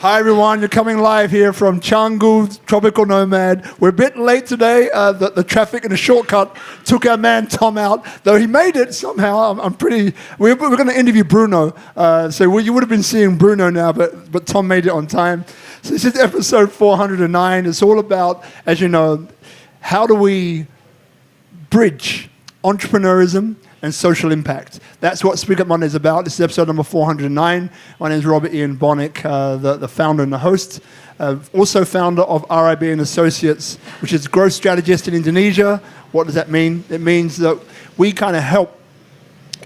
Hi everyone, you're coming live here from Canggu, Tropical Nomad. We're a bit late today. The traffic and the shortcut took our man Tom out, though he made it somehow. We're going to interview Bruno, so you would have been seeing Bruno now, but Tom made it on time. So this is episode 409. It's all about, as you know, how do we bridge entrepreneurism and social impact. That's what SpeakuP is about. This is episode number 409. My name is Robert Ian Bonnick, the founder and the host. Also founder of RIB and Associates, which is growth strategist in Indonesia. What does that mean? It means that we kind of help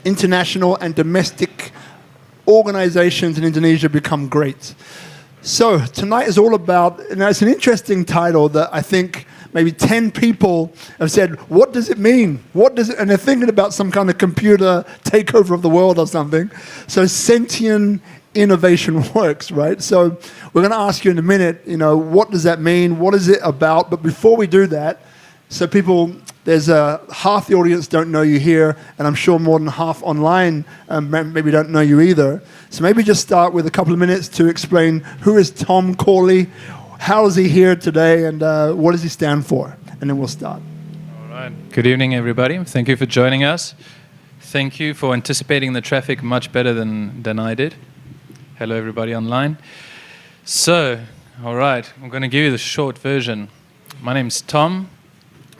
international and domestic organizations in Indonesia become great. So tonight is all about, now it's an interesting title that I think maybe 10 people have said, what does it mean? And they're thinking about some kind of computer takeover of the world or something. So Sentian Innovation Works, right? So we're going to ask you in a minute, what does that mean? What is it about? But before we do that, so people, there's half the audience don't know you here, and I'm sure more than half online maybe don't know you either. So maybe just start with a couple of minutes to explain who is Tom Courly, how is he here today, and what does he stand for? And then we'll start. All right. Good evening, everybody. Thank you for joining us. Thank you for anticipating the traffic much better than I did. Hello, everybody online. So, all right, I'm going to give you the short version. My name's Tom.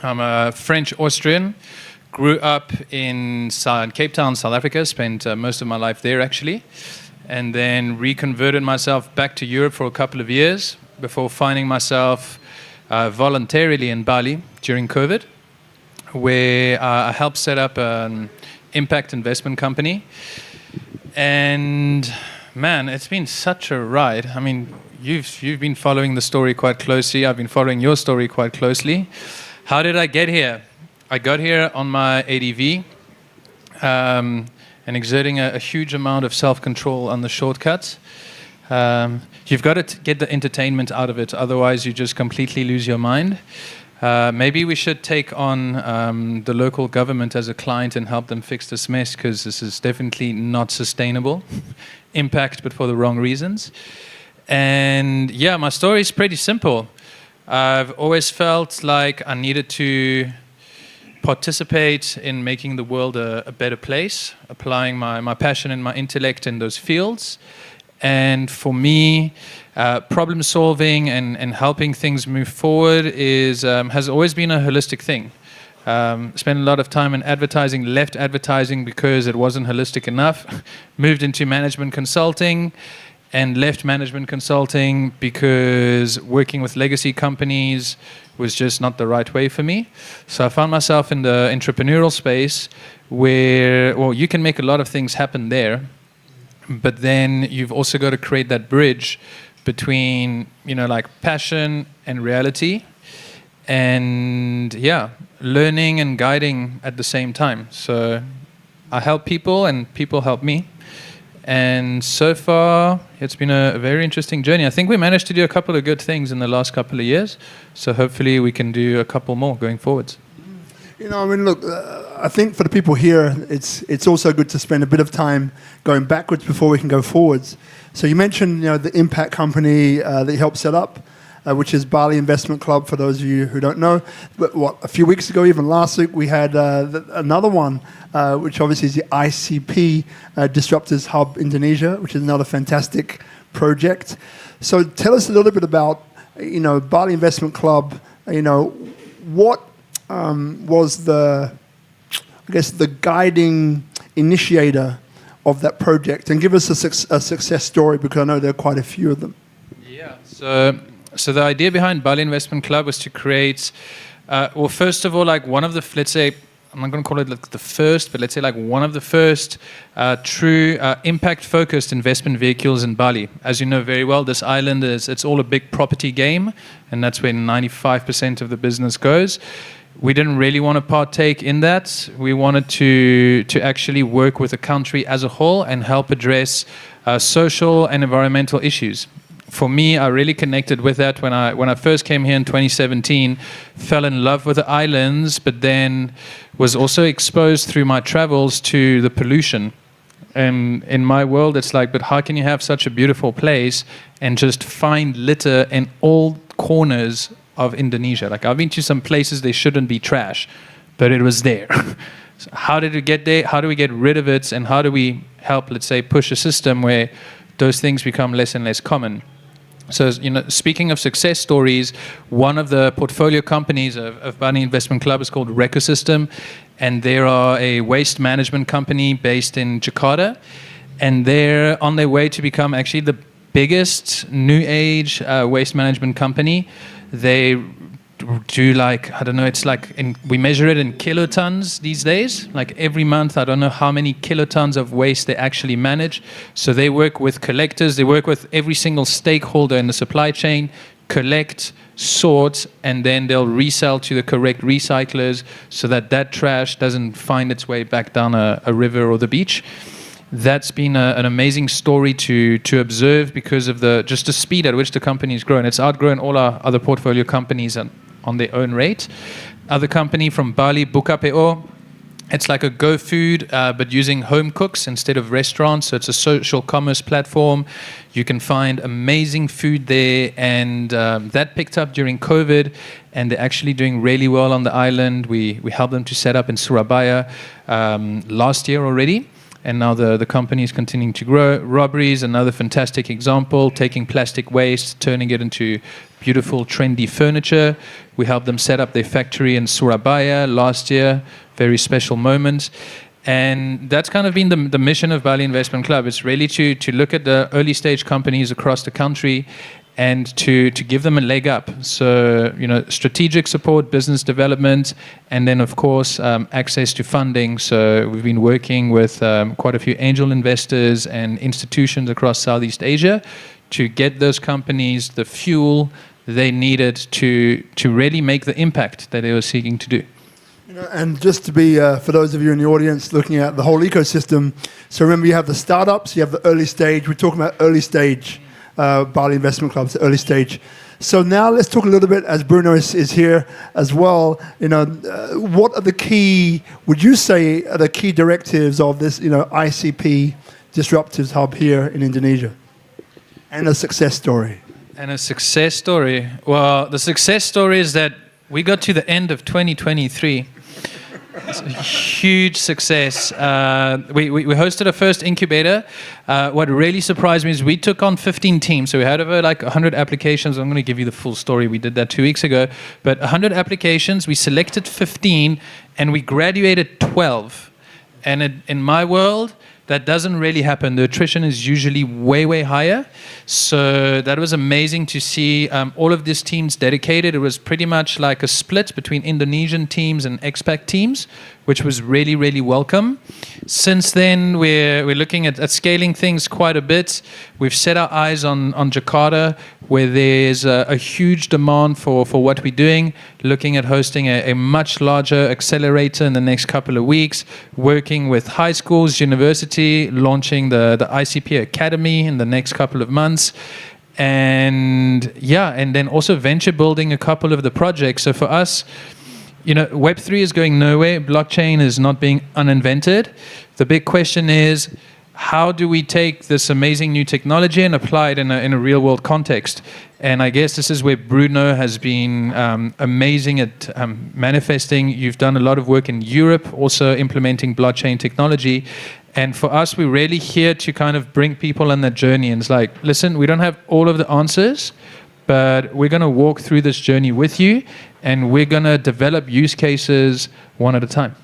I'm a French-Austrian. Grew up in Cape Town, South Africa. Spent most of my life there, actually. And then reconverted myself back to Europe for a couple of years, before finding myself voluntarily in Bali during COVID, where I helped set up an impact investment company. And man, it's been such a ride. I mean, you've been following the story quite closely. I've been following your story quite closely. How did I get here? I got here on my ADV and exerting a huge amount of self-control on the shortcuts. You've got to get the entertainment out of it, otherwise you just completely lose your mind. Maybe we should take on the local government as a client and help them fix this mess, because this is definitely not sustainable. Impact, but for the wrong reasons. And yeah, my story is pretty simple. I've always felt like I needed to participate in making the world a better place, applying my passion and my intellect in those fields. And for me, problem solving and helping things move forward has always been a holistic thing. Spent a lot of time in advertising, left advertising because it wasn't holistic enough, moved into management consulting, and left management consulting because working with legacy companies was just not the right way for me. So I found myself in the entrepreneurial space where, well, you can make a lot of things happen there, but then you've also got to create that bridge between, like passion and reality, and yeah, learning and guiding at the same time. So I help people and people help me. And so far, it's been a very interesting journey. I think we managed to do a couple of good things in the last couple of years. So hopefully we can do a couple more going forwards. Look, I think for the people here, it's also good to spend a bit of time going backwards before we can go forwards. So you mentioned, the impact company that you helped set up, which is Bali Investment Club, for those of you who don't know. But a few weeks ago, even last week, we had another one, which obviously is the ICP, Disruptives Indonesia, which is another fantastic project. So tell us a little bit about, Bali Investment Club, what was the guiding initiator of that project, and give us a success story, because I know there are quite a few of them. Yeah, so the idea behind Bali Investment Club was to create, first of all, one of the, let's say, I'm not going to call it the first, but let's say one of the first true impact-focused investment vehicles in Bali. As you know very well, this island it's all a big property game, and that's where 95% of the business goes. We didn't really want to partake in that. We wanted to actually work with the country as a whole and help address social and environmental issues. For me, I really connected with that when I first came here in 2017, fell in love with the islands, but then was also exposed through my travels to the pollution And in my world, it's like, but how can you have such a beautiful place and just find litter in all corners of Indonesia? Like, I've been to some places they shouldn't be trash, but it was there. So how did it get there? How do we get rid of it? And how do we help, let's say, push a system where those things become less and less common? So, speaking of success stories, one of the portfolio companies of Bali Investment Club is called Recosystem, and they are a waste management company based in Jakarta, and they're on their way to become actually the biggest new age waste management company. They do we measure it in kilotons these days. Like every month, I don't know how many kilotons of waste they actually manage. So they work with collectors, they work with every single stakeholder in the supply chain, collect, sort, and then they'll resell to the correct recyclers so that trash doesn't find its way back down a river or the beach. That's been an amazing story to observe because of the speed at which the company's grown. It's outgrown all our other portfolio companies on their own rate. Other company from Bali, SpeakuP. It's like a Go Food, but using home cooks instead of restaurants. So it's a social commerce platform. You can find amazing food there, and that picked up during COVID, and they're actually doing really well on the island. We helped them to set up in Surabaya last year already. And now the company is continuing to grow. Robbery is another fantastic example, taking plastic waste, turning it into beautiful, trendy furniture. We helped them set up their factory in Surabaya last year, very special moment. And that's kind of been the mission of Bali Investment Club. It's really to look at the early stage companies across the country and to give them a leg up. So, strategic support, business development, and then, of course, access to funding. So we've been working with quite a few angel investors and institutions across Southeast Asia to get those companies the fuel they needed to really make the impact that they were seeking to do. And just to be, for those of you in the audience looking at the whole ecosystem, so remember you have the startups, you have the early stage. We're talking about early stage. Bali Investment Club's early stage. So now let's talk a little bit, as Bruno is here as well, what are the key, would you say, are the key directives of this, ICP Disruptives Hub here in Indonesia? And a success story. Well, the success story is that we got to the end of 2023. It's a huge success. We hosted our first incubator. What really surprised me is we took on 15 teams. So we had over 100 applications. I'm going to give you the full story. We did that 2 weeks ago. But 100 applications, we selected 15, and we graduated 12. And in my world, that doesn't really happen. The attrition is usually way, way higher. So that was amazing to see all of these teams dedicated. It was pretty much like a split between Indonesian teams and expat teams, which was really, really welcome. Since then, we're looking at scaling things quite a bit. We've set our eyes on Jakarta, where there's a huge demand for what we're doing, looking at hosting a much larger accelerator in the next couple of weeks, working with high schools, university, launching the ICP Academy in the next couple of months. And then also venture building a couple of the projects. So for us, Web3 is going nowhere. Blockchain is not being uninvented. The big question is, how do we take this amazing new technology and apply it in a real world context? And I guess this is where Bruno has been amazing at manifesting. You've done a lot of work in Europe, also implementing blockchain technology. And for us, we're really here to kind of bring people on that journey. And it's like, listen, we don't have all of the answers, but we're going to walk through this journey with you, and we're going to develop use cases one at a time.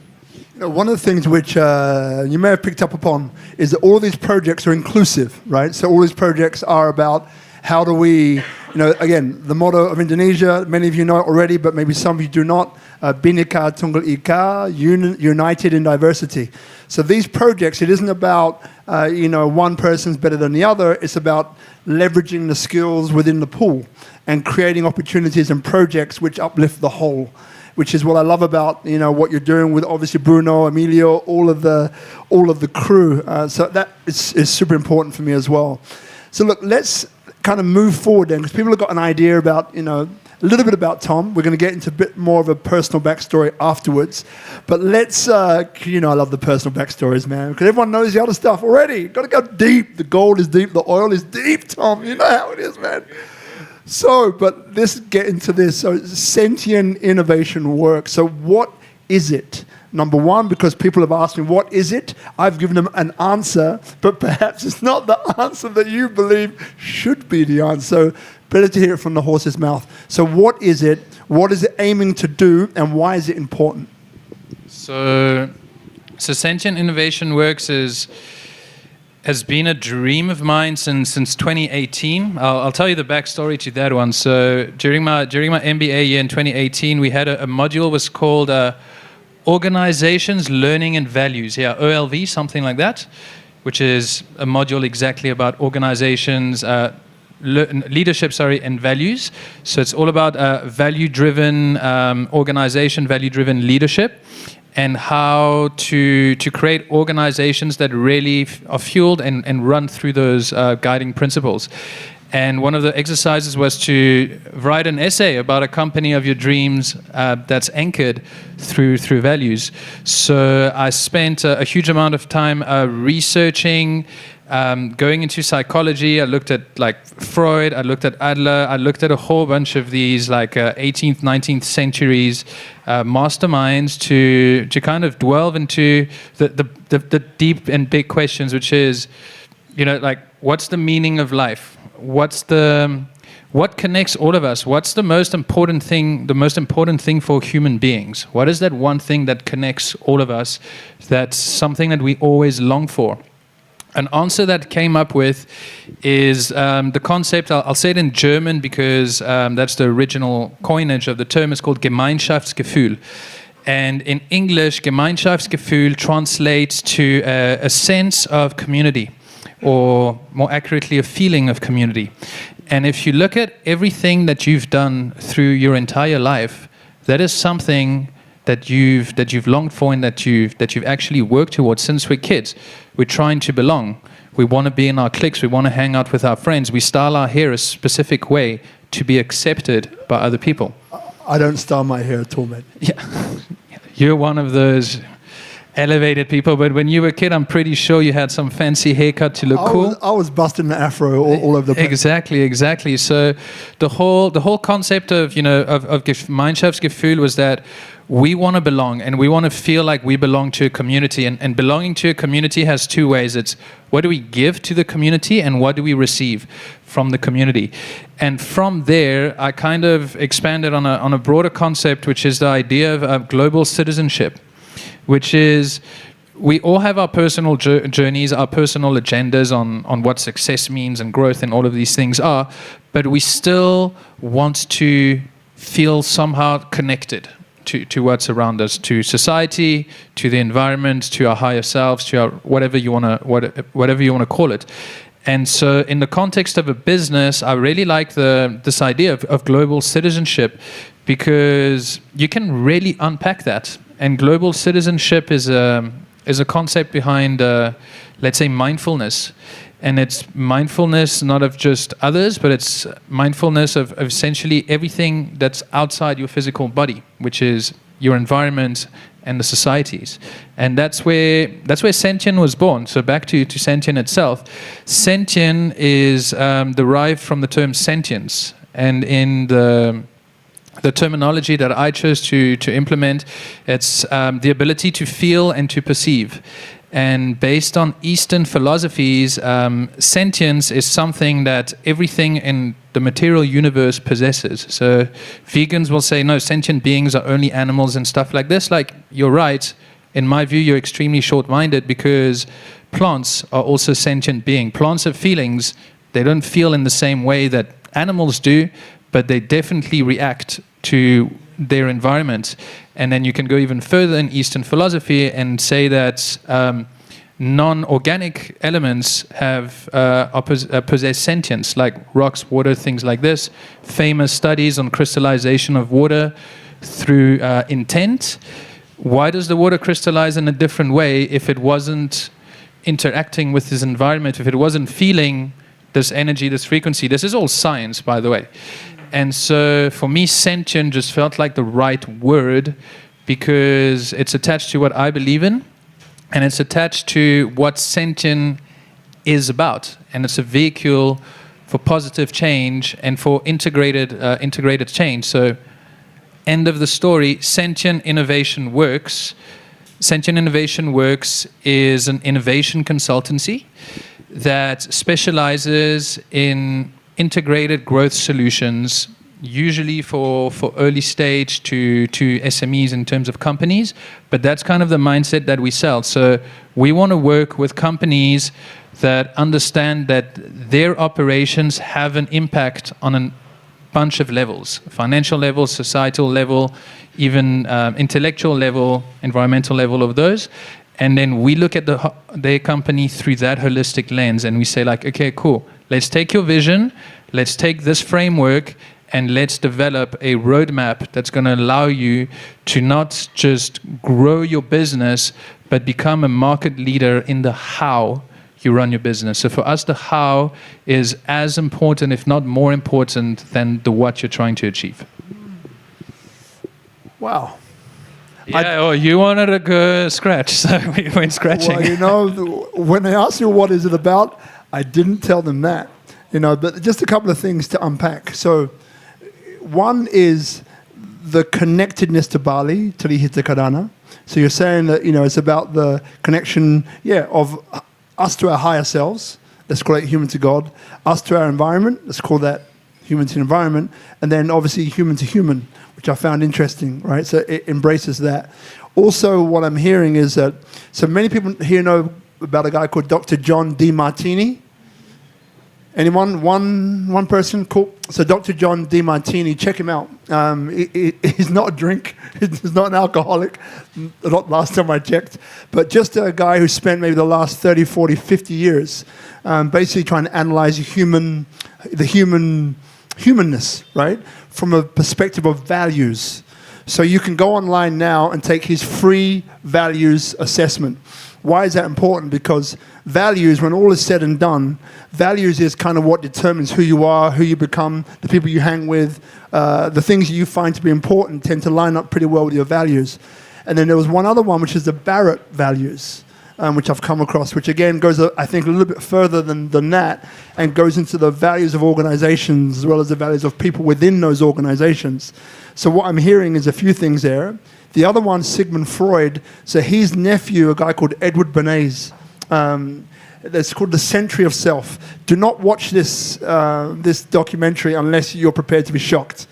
One of the things which you may have picked up upon is that all these projects are inclusive, right? So all these projects are about how do we, again, the motto of Indonesia, many of you know it already, but maybe some of you do not, Bhinneka Tunggal Ika, united in diversity. So these projects, it isn't about, one person's better than the other. It's about leveraging the skills within the pool and creating opportunities and projects which uplift the whole, which is what I love about what you're doing with obviously Bruno, Emilio, all of the crew. So that is super important for me as well. So look, let's kind of move forward then, because people have got an idea about a little bit about Tom. We're going to get into a bit more of a personal backstory afterwards. But let's, I love the personal backstories, man, because everyone knows the other stuff already. Got to go deep. The gold is deep. The oil is deep, Tom. You know how it is, man. So, but let's get into this. So, Sentian Innovation Works. So, what is it? Number one, because people have asked me, what is it? I've given them an answer, but perhaps it's not the answer that you believe should be the answer. So, better to hear it from the horse's mouth. So, what is it? What is it aiming to do? And why is it important? So Sentian Innovation Works has been a dream of mine since 2018. I'll tell you the backstory to that one. So during my MBA year in 2018, we had a module was called Organizations, Learning and Values. Yeah, OLV, something like that, which is a module exactly about organizations, leadership, and values. So it's all about value-driven organization, value-driven leadership, and how to create organizations that really are fueled and run through those guiding principles. And one of the exercises was to write an essay about a company of your dreams that's anchored through values. So I spent a huge amount of time researching, going into psychology. I looked at like Freud, I looked at Adler, I looked at a whole bunch of these like 18th, 19th centuries masterminds to kind of delve into the deep and big questions, which is, like, what's the meaning of life? What connects all of us? What's the most important thing for human beings? What is that one thing that connects all of us? That's something that we always long for. An answer that came up with is the concept, I'll say it in German because that's the original coinage of the term, is called Gemeinschaftsgefühl. And in English, Gemeinschaftsgefühl translates to a sense of community, or more accurately, a feeling of community. And if you look at everything that you've done through your entire life, that is something that you've longed for and that you've actually worked towards since we're kids. We're trying to belong. We want to be in our cliques. We want to hang out with our friends. We style our hair a specific way to be accepted by other people. I don't style my hair at all, man. Yeah, you're one of those elevated people, but when you were a kid, I'm pretty sure you had some fancy haircut to look cool. I was busting the afro all over the place. Exactly. So the whole concept of Gemeinschaftsgefühl was that we want to belong and we want to feel like we belong to a community, and belonging to a community has two ways. It's what do we give to the community and what do we receive from the community. And from there, I kind of expanded on a broader concept, which is the idea of global citizenship, which is we all have our personal journeys, our personal agendas on what success means and growth and all of these things are, but we still want to feel somehow connected to what's around us, to society, to the environment, to our higher selves, to our whatever you want to call it. And so in the context of a business, I really like this idea of global citizenship, because you can really unpack that. And global citizenship is a concept behind, let's say, mindfulness. And it's mindfulness not of just others, but it's mindfulness of essentially everything that's outside your physical body, which is your environment and the societies. And that's where Sentian was born. So back to Sentian itself. Sentian is derived from the term sentience. And in the terminology that I chose to implement, it's the ability to feel and to perceive. And based on Eastern philosophies, sentience is something that everything in the material universe possesses. So vegans will say, no, sentient beings are only animals and stuff like this. Like, you're right. In my view, you're extremely short-minded, because plants are also sentient beings. Plants have feelings. They don't feel in the same way that animals do, but they definitely react to their environment. And then you can go even further in Eastern philosophy and say that non-organic elements have possess sentience, like rocks, water, things like this. Famous studies on crystallization of water through intent. Why does the water crystallize in a different way if it wasn't interacting with this environment, if it wasn't feeling this energy, this frequency? This is all science, by the way. And so for me, sentient just felt like the right word because it's attached to what I believe in, and it's attached to what Sentian is about. And it's a vehicle for positive change and for integrated change. So end of the story, Sentian Innovation Works. Sentian Innovation Works is an innovation consultancy that specializes in integrated growth solutions, usually for early stage to SMEs in terms of companies, but that's kind of the mindset that we sell. So we want to work with companies that understand that their operations have an impact on a bunch of levels: financial level, societal level, even intellectual level, environmental level of those. And then we look at their company through that holistic lens, and we say like, okay, cool, let's take your vision, let's take this framework, and let's develop a roadmap that's going to allow you to not just grow your business, but become a market leader in the how you run your business. So for us, the how is as important, if not more important, than the what you're trying to achieve. Wow. Yeah, you wanted to go scratch, so we went scratching. Well, you know, when they asked you what is it about, I didn't tell them that. You know, but just a couple of things to unpack. So one is the connectedness to Bali, Trihita Karana. So you're saying that, you know, it's about the connection, of us to our higher selves. Let's call it human to God. Us to our environment. Let's call that human to environment. And then obviously human to human, which I found interesting, right? So it embraces that. Also, what I'm hearing is that, so many people here know about a guy called Dr. John DeMartini. Anyone? One person? Cool. So Dr. John DeMartini, check him out. He's not a drink. He's not an alcoholic. Not last time I checked. But just a guy who spent maybe the last 30, 40, 50 years basically trying to analyze the humanness, right? From a perspective of values. So you can go online now and take his free values assessment. Why is that important? Because values, when all is said and done, values is kind of what determines who you are, who you become, the people you hang with, the things you find to be important tend to line up pretty well with your values. And then there was one other one, which is the Barrett values, which I've come across, which again goes, I think, a little bit further than that and goes into the values of organizations as well as the values of people within those organizations. So what I'm hearing is a few things there. The other one, Sigmund Freud, so his nephew, a guy called Edward Bernays, it's called The Century of Self. Do not watch this documentary unless you're prepared to be shocked,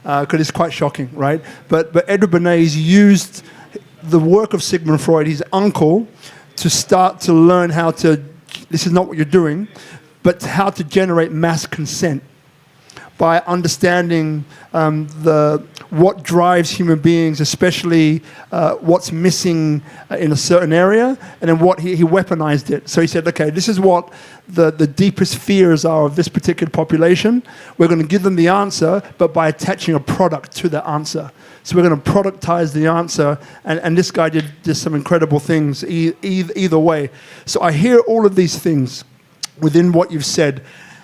because it's quite shocking, right? But Edward Bernays used the work of Sigmund Freud, his uncle, to start to learn how to, this is not what you're doing, but how to generate mass consent by understanding what drives human beings, especially what's missing in a certain area, and then what he weaponized it. So he said, okay, this is what the deepest fears are of this particular population. We're going to give them the answer, but by attaching a product to the answer. So we're going to productize the answer, and this guy did some incredible things either way. So I hear all of these things within what you've said.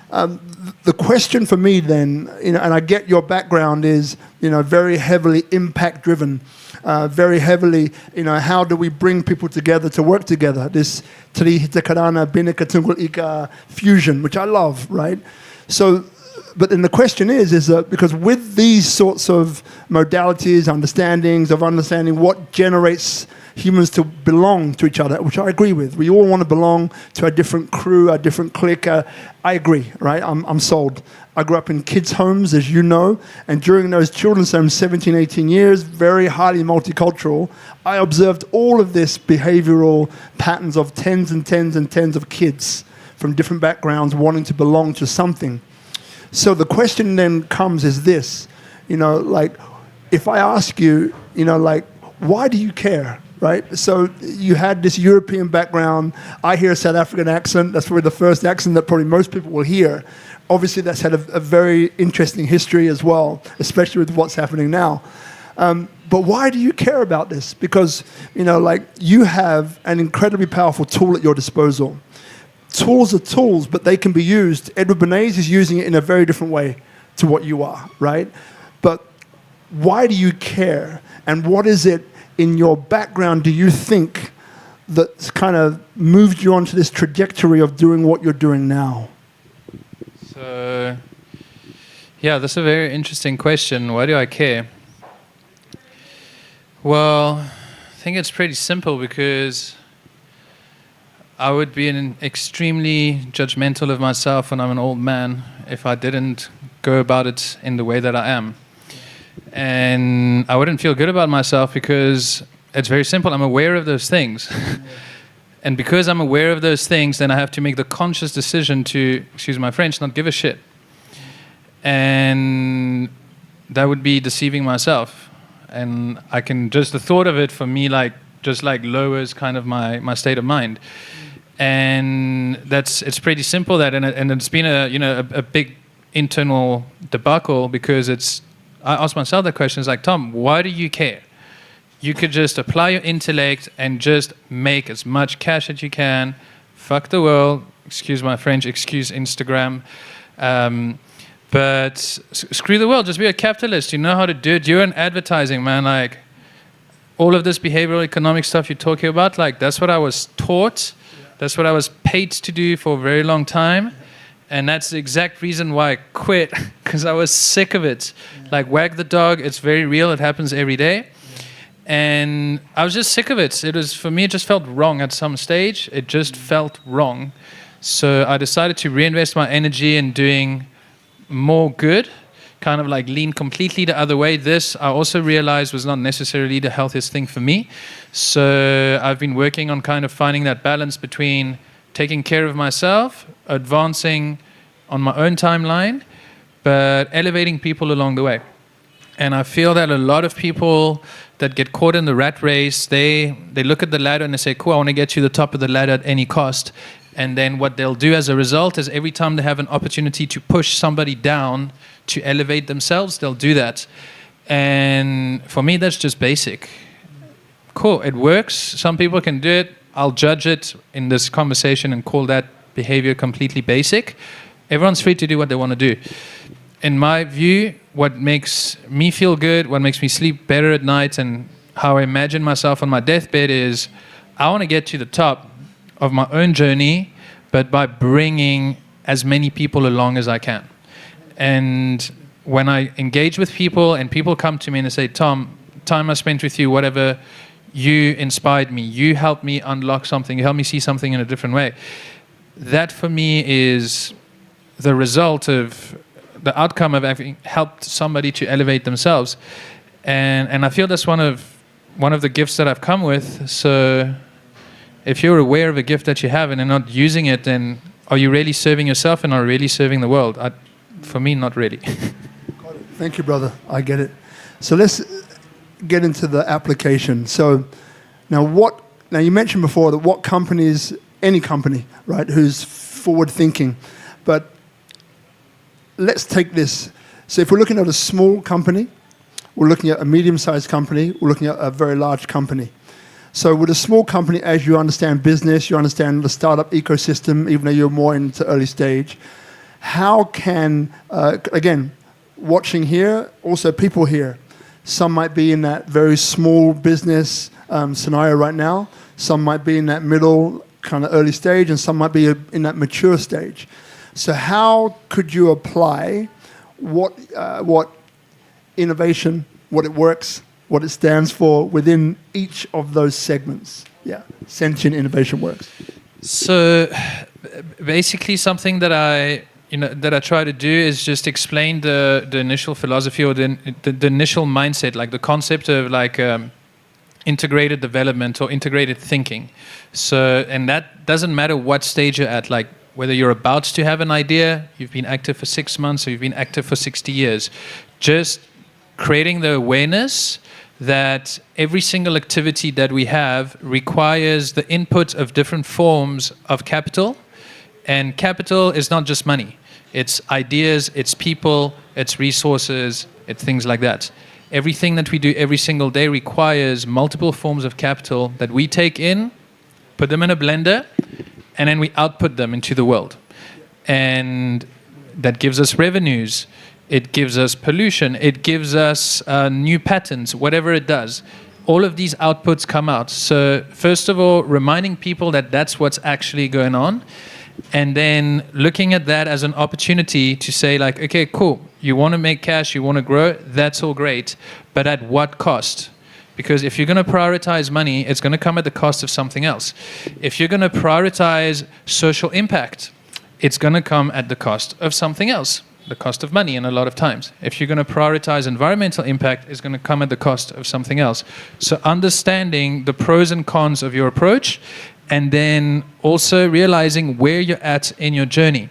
The question for me then, and I get your background is, very heavily impact-driven, very heavily, how do we bring people together to work together? This Trihita Karana Bhinneka Tunggal Ika fusion, which I love, right? So, but then the question is that because with these sorts of modalities, understanding what generates humans to belong to each other, which I agree with. We all want to belong to a different crew, a different clique. I agree, right? I'm sold. I grew up in kids' homes, as you know, and during those children's homes, 17, 18 years, very highly multicultural, I observed all of this behavioral patterns of tens and tens and tens of kids from different backgrounds wanting to belong to something. So the question then comes is this, if I ask you, why do you care? Right? So you had this European background. I hear a South African accent. That's probably the first accent that probably most people will hear. Obviously, that's had a very interesting history as well, especially with what's happening now. But why do you care about this? Because, you have an incredibly powerful tool at your disposal. Tools are tools, but they can be used. Edward Bernays is using it in a very different way. to what you are, right? But why do you care? And what is it in your background do you think that's kind of moved you onto this trajectory of doing what you're doing now? So, yeah, that's a very interesting question. Why do I care? Well, I think it's pretty simple because I would be extremely judgmental of myself when I'm an old man if I didn't go about it in the way that I am. And I wouldn't feel good about myself because it's very simple. I'm aware of those things. And because I'm aware of those things, then I have to make the conscious decision to, excuse my French, not give a shit. And that would be deceiving myself. And I can just, the thought of it for me, just lowers kind of my state of mind. And it's pretty simple that, and it's been a big internal debacle because I ask myself that question, it's like, Tom, why do you care? You could just apply your intellect and just make as much cash as you can. Fuck the world. Excuse my French. Excuse Instagram. But screw the world. Just be a capitalist. You know how to do it. You're in advertising, man. Like, all of this behavioral economic stuff you're talking about, like, that's what I was taught. That's what I was paid to do for a very long time. And that's the exact reason why I quit, because I was sick of it. Like, wag the dog. It's very real. It happens every day. And I was just sick of it. For me, it just felt wrong at some stage. It just felt wrong. So I decided to reinvest my energy in doing more good, kind of like lean completely the other way. This, I also realized, was not necessarily the healthiest thing for me. So I've been working on kind of finding that balance between taking care of myself, advancing on my own timeline, but elevating people along the way. And I feel that a lot of people that get caught in the rat race, they look at the ladder and they say, cool, I want to get to the top of the ladder at any cost. And then what they'll do as a result is every time they have an opportunity to push somebody down to elevate themselves, they'll do that. And for me, that's just basic. Cool, it works. Some people can do it. I'll judge it in this conversation and call that behavior completely basic. Everyone's free to do what they want to do. In my view, what makes me feel good, what makes me sleep better at night, and how I imagine myself on my deathbed is I want to get to the top of my own journey, but by bringing as many people along as I can. And when I engage with people and people come to me and they say, Tom, time I spent with you, whatever, you inspired me, you helped me unlock something, you helped me see something in a different way. That for me is the result of the outcome of having helped somebody to elevate themselves. And I feel that's one of the gifts that I've come with. So if you're aware of a gift that you have and you're not using it, then are you really serving yourself and are you really serving the world? For me, not really. Thank you, brother. I get it. So let's get into the application. So now you mentioned before that what companies, any company, right, who's forward thinking, but let's take this. So if we're looking at a small company, we're looking at a medium-sized company, we're looking at a very large company. So with a small company, as you understand business, you understand the startup ecosystem, even though you're more into early stage, how can, again, watching here, also people here, some might be in that very small business scenario right now, some might be in that middle kind of early stage, and some might be in that mature stage. So how could you apply what innovation, what it works, what it stands for within each of those segments? Yeah, Sentian Innovation Works. So basically something that I try to do is just explain the initial philosophy or the initial mindset, like the concept of like integrated development or integrated thinking. So, and that doesn't matter what stage you're at, like whether you're about to have an idea, you've been active for 6 months, or you've been active for 60 years. Just creating the awareness that every single activity that we have requires the input of different forms of capital. And capital is not just money. It's ideas, it's people, it's resources, it's things like that. Everything that we do every single day requires multiple forms of capital that we take in, put them in a blender, and then we output them into the world. And that gives us revenues. it gives us pollution, it gives us new patents, whatever it does. All of these outputs come out. So first of all, reminding people that that's what's actually going on, and then looking at that as an opportunity to say like, okay, cool, you want to make cash, you want to grow, that's all great, but at what cost? Because if you're going to prioritize money, it's going to come at the cost of something else. If you're going to prioritize social impact, it's going to come at the cost of something else, the cost of money, and a lot of times. If you're going to prioritize environmental impact, it's going to come at the cost of something else. So understanding the pros and cons of your approach, and then also realizing where you're at in your journey.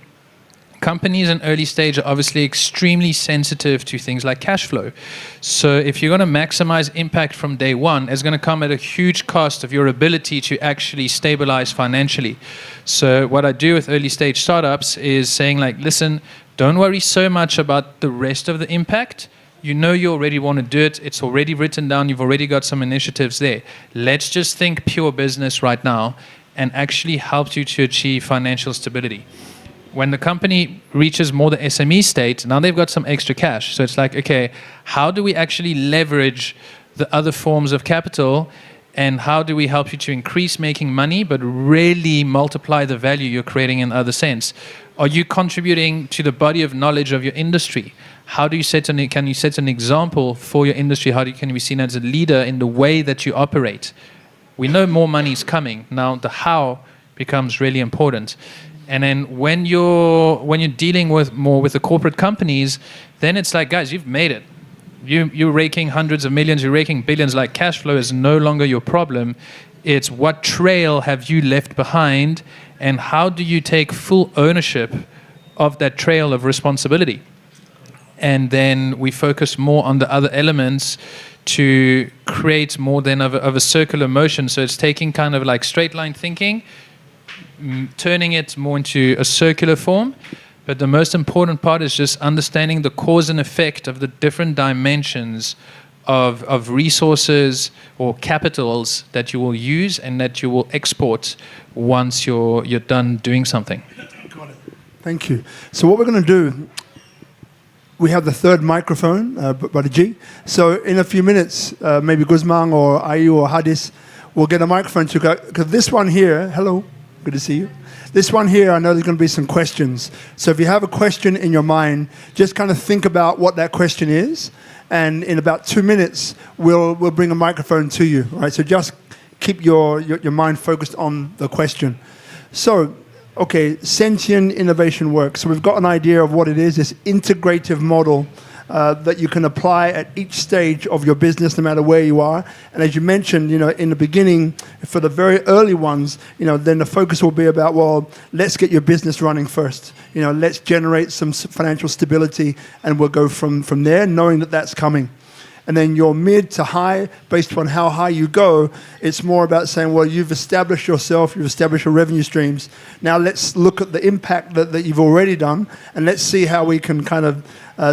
Companies in early stage are obviously extremely sensitive to things like cash flow. So if you're going to maximize impact from day one, it's going to come at a huge cost of your ability to actually stabilize financially. So what I do with early stage startups is saying like, listen, don't worry so much about the rest of the impact. You know you already want to do it. It's already written down. You've already got some initiatives there. Let's just think pure business right now and actually help you to achieve financial stability. When the company reaches more the SME state, now they've got some extra cash. So it's like, okay, how do we actually leverage the other forms of capital, and how do we help you to increase making money but really multiply the value you're creating in other sense? Are you contributing to the body of knowledge of your industry? How do you can you set an example for your industry? Can you be seen as a leader in the way that you operate? We know more money is coming. Now the how becomes really important. And then when you're dealing with the corporate companies, then it's like, guys, you've made it. You're raking hundreds of millions, you're raking billions. Like, cash flow is no longer your problem. It's what trail have you left behind, and how do you take full ownership of that trail of responsibility? And then we focus more on the other elements to create more than of a circular motion. So it's taking kind of like straight line thinking, turning it more into a circular form. But the most important part is just understanding the cause and effect of the different dimensions of resources or capitals that you will use and that you will export once you're done doing something. Got it. Thank you. So what we're going to do, we have the third microphone, Brother G. So in a few minutes, maybe Guzman or Ayu or Hadis will get a microphone to go, because this one here, hello, good to see you. This one here, I know there's going to be some questions. So if you have a question in your mind, just kind of think about what that question is. And in about 2 minutes, we'll bring a microphone to you. Right? So just keep your mind focused on the question. So, okay, Sentian Innovation Works. So we've got an idea of what it is, this integrative model that you can apply at each stage of your business, no matter where you are. And as you mentioned, in the beginning, for the very early ones, then the focus will be about, well, let's get your business running first. Let's generate some financial stability, and we'll go from there, knowing that that's coming. And then your mid to high, based upon how high you go, it's more about saying, well, you've established yourself, you've established your revenue streams. Now let's look at the impact that you've already done, and let's see how we can kind of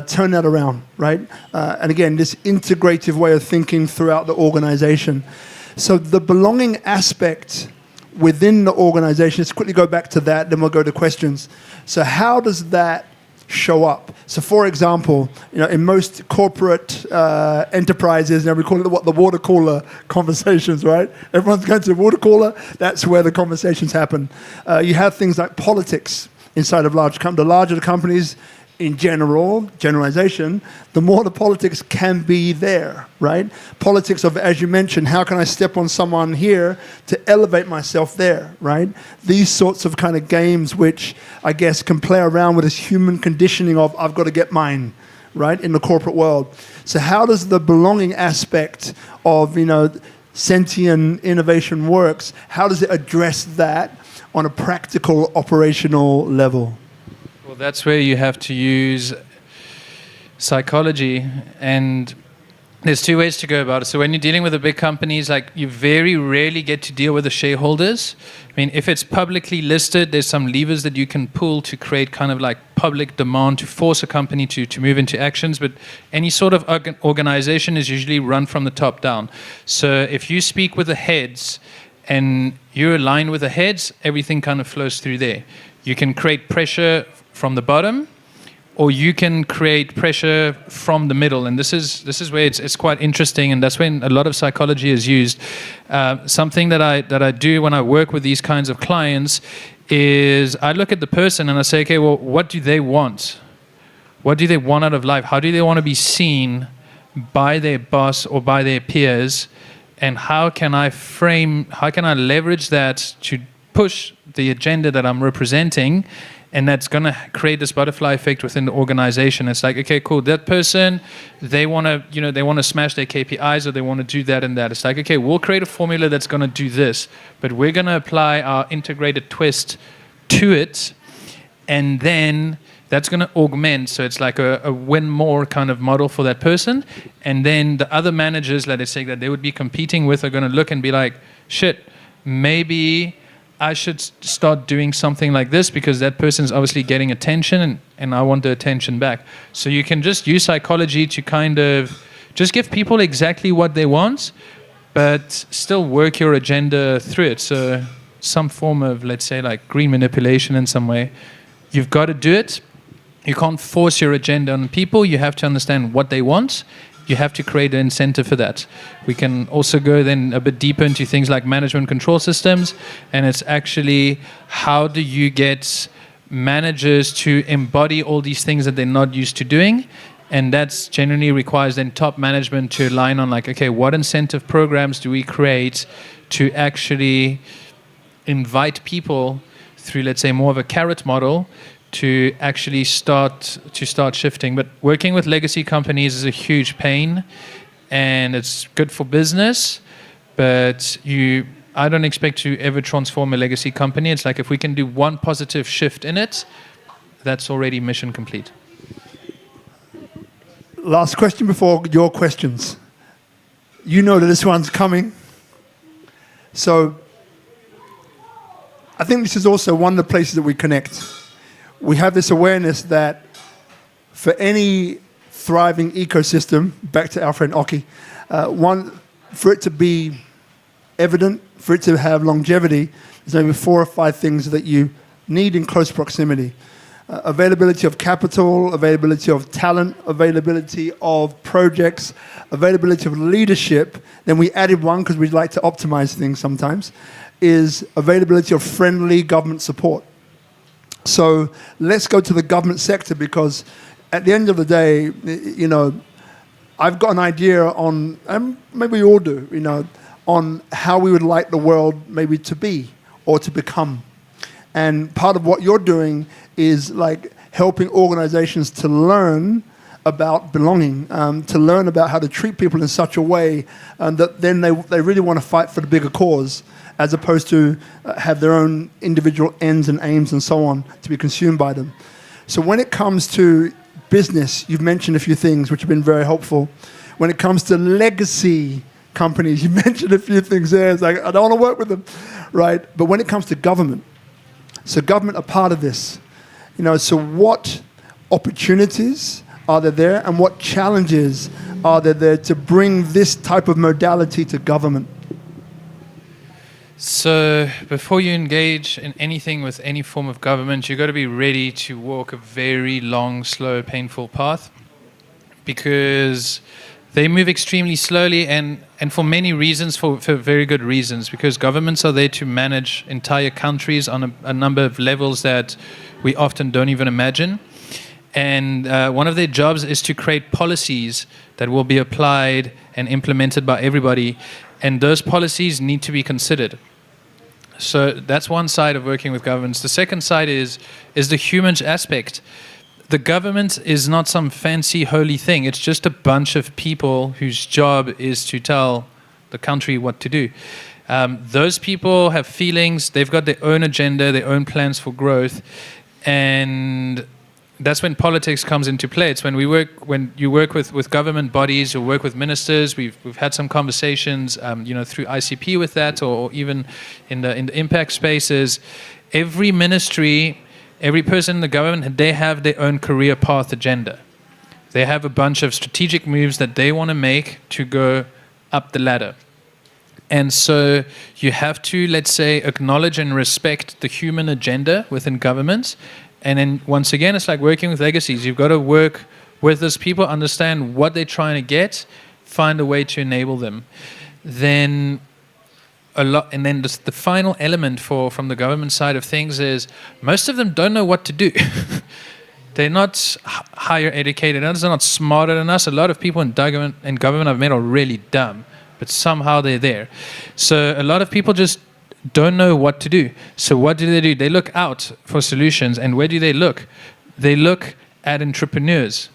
turn that around, right? And again, this integrative way of thinking throughout the organization. So the belonging aspect within the organization, let's quickly go back to that, then we'll go to questions. So how does that show up? So for example, in most corporate enterprises, we call it the water cooler conversations, right? Everyone's going to the water cooler, that's where the conversations happen. You have things like politics inside of large companies. The larger the companies, in generalization, the more the politics can be there, right? Politics of, as you mentioned, how can I step on someone here to elevate myself there, right? These sorts of kind of games which I guess can play around with this human conditioning of I've got to get mine, right, in the corporate world. So how does the belonging aspect of, Sentian Innovation Works, how does it address that on a practical, operational level? Well, that's where you have to use psychology, and there's two ways to go about it. So when you're dealing with the big companies, like, you very rarely get to deal with the shareholders. I mean, if it's publicly listed, there's some levers that you can pull to create kind of like public demand to force a company to move into actions. But any sort of organization is usually run from the top down. So if you speak with the heads and you're aligned with the heads, everything kind of flows through there. You can create pressure from the bottom, or you can create pressure from the middle. And this is where it's quite interesting, and that's when a lot of psychology is used. Something that I do when I work with these kinds of clients is I look at the person and I say, okay, well, what do they want? What do they want out of life? How do they want to be seen by their boss or by their peers? And how can I leverage that to push the agenda that I'm representing? And that's going to create this butterfly effect within the organization. It's like, okay, cool, that person, they want to smash their KPIs, or they want to do that and that. It's like, okay, we'll create a formula that's going to do this, but we're going to apply our integrated twist to it, and then that's going to augment. So it's like a win more kind of model for that person. And then the other managers, let us say, that they would be competing with, are going to look and be like, shit, maybe I should start doing something like this, because that person's obviously getting attention, and I want the attention back. So you can just use psychology to kind of just give people exactly what they want, but still work your agenda through it. So some form of, let's say, like green manipulation in some way. You've got to do it. You can't force your agenda on people. You have to understand what they want. You have to create an incentive for that. We can also go then a bit deeper into things like management control systems, and it's actually how do you get managers to embody all these things that they're not used to doing, and that's generally requires then top management to align on like, okay, what incentive programs do we create to actually invite people through, let's say, more of a carrot model to actually start shifting. But working with legacy companies is a huge pain, and it's good for business, but I don't expect to ever transform a legacy company. It's like if we can do one positive shift in it, that's already mission complete. Last question before your questions. You know that this one's coming. So I think this is also one of the places that we connect. We have this awareness that for any thriving ecosystem, back to our friend Oki, for it to be evident, for it to have longevity, there's maybe 4 or 5 things that you need in close proximity. Availability of capital, availability of talent, availability of projects, availability of leadership. Then we added one, because we'd like to optimize things sometimes, is availability of friendly government support. So let's go to the government sector, because at the end of the day, you know, I've got an idea on, and maybe we all do, you know, on how we would like the world maybe to be or to become. And part of what you're doing is like helping organizations to learn about belonging, to learn about how to treat people in such a way that then they really want to fight for the bigger cause, as opposed to have their own individual ends and aims and so on to be consumed by them. So when it comes to business, you've mentioned a few things which have been very helpful. When it comes to legacy companies, you mentioned a few things there. It's like, I don't want to work with them, right? But when it comes to government, so government are part of this. You know, so what opportunities are there, and what challenges are there to bring this type of modality to government? So before you engage in anything with any form of government, you've got to be ready to walk a very long, slow, painful path, because they move extremely slowly, and for many reasons, for very good reasons, because governments are there to manage entire countries on a number of levels that we often don't even imagine. And one of their jobs is to create policies that will be applied and implemented by everybody, and those policies need to be considered. So that's one side of working with governments. The second side is the human aspect. The government is not some fancy holy thing. It's just a bunch of people whose job is to tell the country what to do. Those people have feelings. They've got their own agenda, their own plans for growth, and that's when politics comes into play. It's when you work with government bodies, you work with ministers. We've had some conversations, through ICP with that, or even in the impact spaces. Every ministry, every person in the government, they have their own career path agenda. They have a bunch of strategic moves that they want to make to go up the ladder. And so you have to, let's say, acknowledge and respect the human agenda within governments, And then once again, it's like working with legacies. You've got to work with those people, understand what they're trying to get, find a way to enable them. Then and then the final element from the government side of things is most of them don't know what to do. They're not higher educated than us, they're not smarter than us. A lot of people in government I've met are really dumb, but somehow they're there. So a lot of people just don't know what to do. So what do? They look out for solutions. And where do they look? They look at entrepreneurs.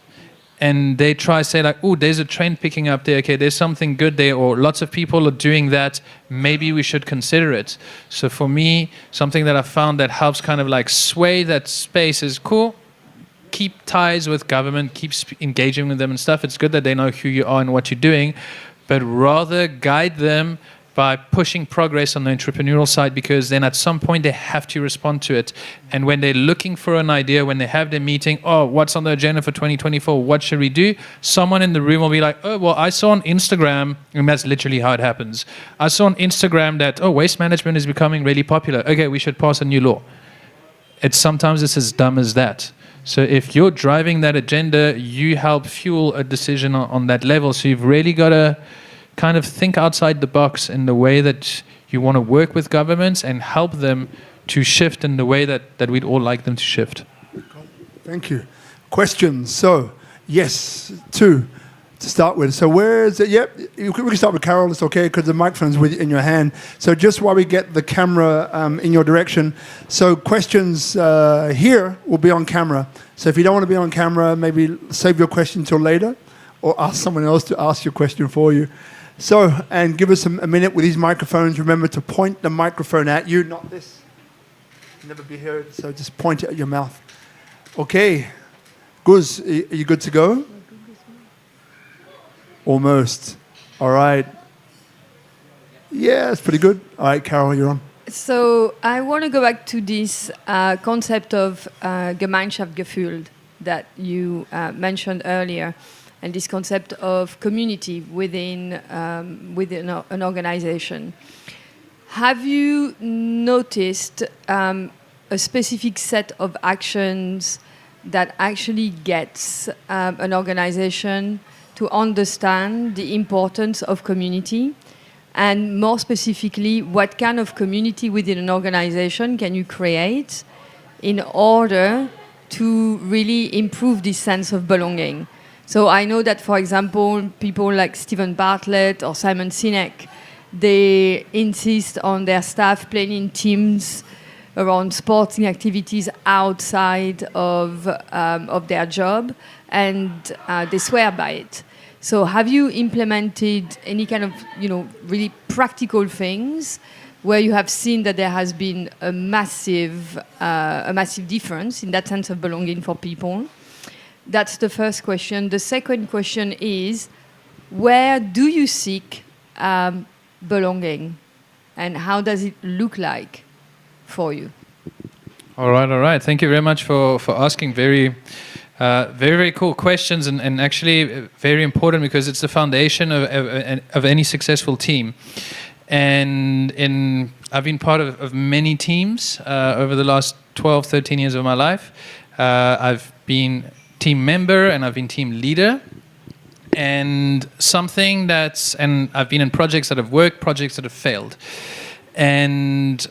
And they try to say like, oh, there's a trend picking up there. Okay, there's something good there. Or lots of people are doing that. Maybe we should consider it. So for me, something that I found that helps kind of like sway that space is cool. Keep ties with government. Keep engaging with them and stuff. It's good that they know who you are and what you're doing. But rather guide them by pushing progress on the entrepreneurial side, because then at some point they have to respond to it. And when they're looking for an idea, when they have their meeting, oh, what's on the agenda for 2024? What should we do? Someone in the room will be like, oh, well, I saw on Instagram, and that's literally how it happens. I saw on Instagram that, oh, waste management is becoming really popular. Okay, we should pass a new law. Sometimes it's as dumb as that. So if you're driving that agenda, you help fuel a decision on that level. So you've really got to kind of think outside the box in the way that you want to work with governments and help them to shift in the way that we'd all like them to shift. Thank you. Questions? So, yes, two to start with. So where is it? Yep, we can start with Carol. It's okay because the microphone's in your hand. So just while we get the camera in your direction. So questions here will be on camera. So if you don't want to be on camera, maybe save your question till later or ask someone else to ask your question for you. So, and give us a minute with these microphones. Remember to point the microphone at you, not this. Never be heard, so just point it at your mouth. Okay. Guz, are you good to go? Almost. All right. Yeah, that's pretty good. All right, Carol, you're on. So I want to go back to this concept of Gemeinschaftsgefühl that you mentioned earlier. And this concept of community within an organization. Have you noticed a specific set of actions that actually gets an organization to understand the importance of community? And more specifically, what kind of community within an organization can you create in order to really improve this sense of belonging? So I know that, for example, people like Stephen Bartlett or Simon Sinek, they insist on their staff playing in teams around sporting activities outside of their job, and they swear by it. So have you implemented any kind of, really practical things where you have seen that there has been a massive difference in that sense of belonging for people? That's the first question. The second question is, where do you seek belonging, and how does it look like for you? All right. Thank you very much for asking very cool questions, and actually very important because it's the foundation of any successful team. And I've been part of many teams over the last 12, 13 years of my life. I've been team member and I've been team leader, and I've been in projects that have worked, projects that have failed, and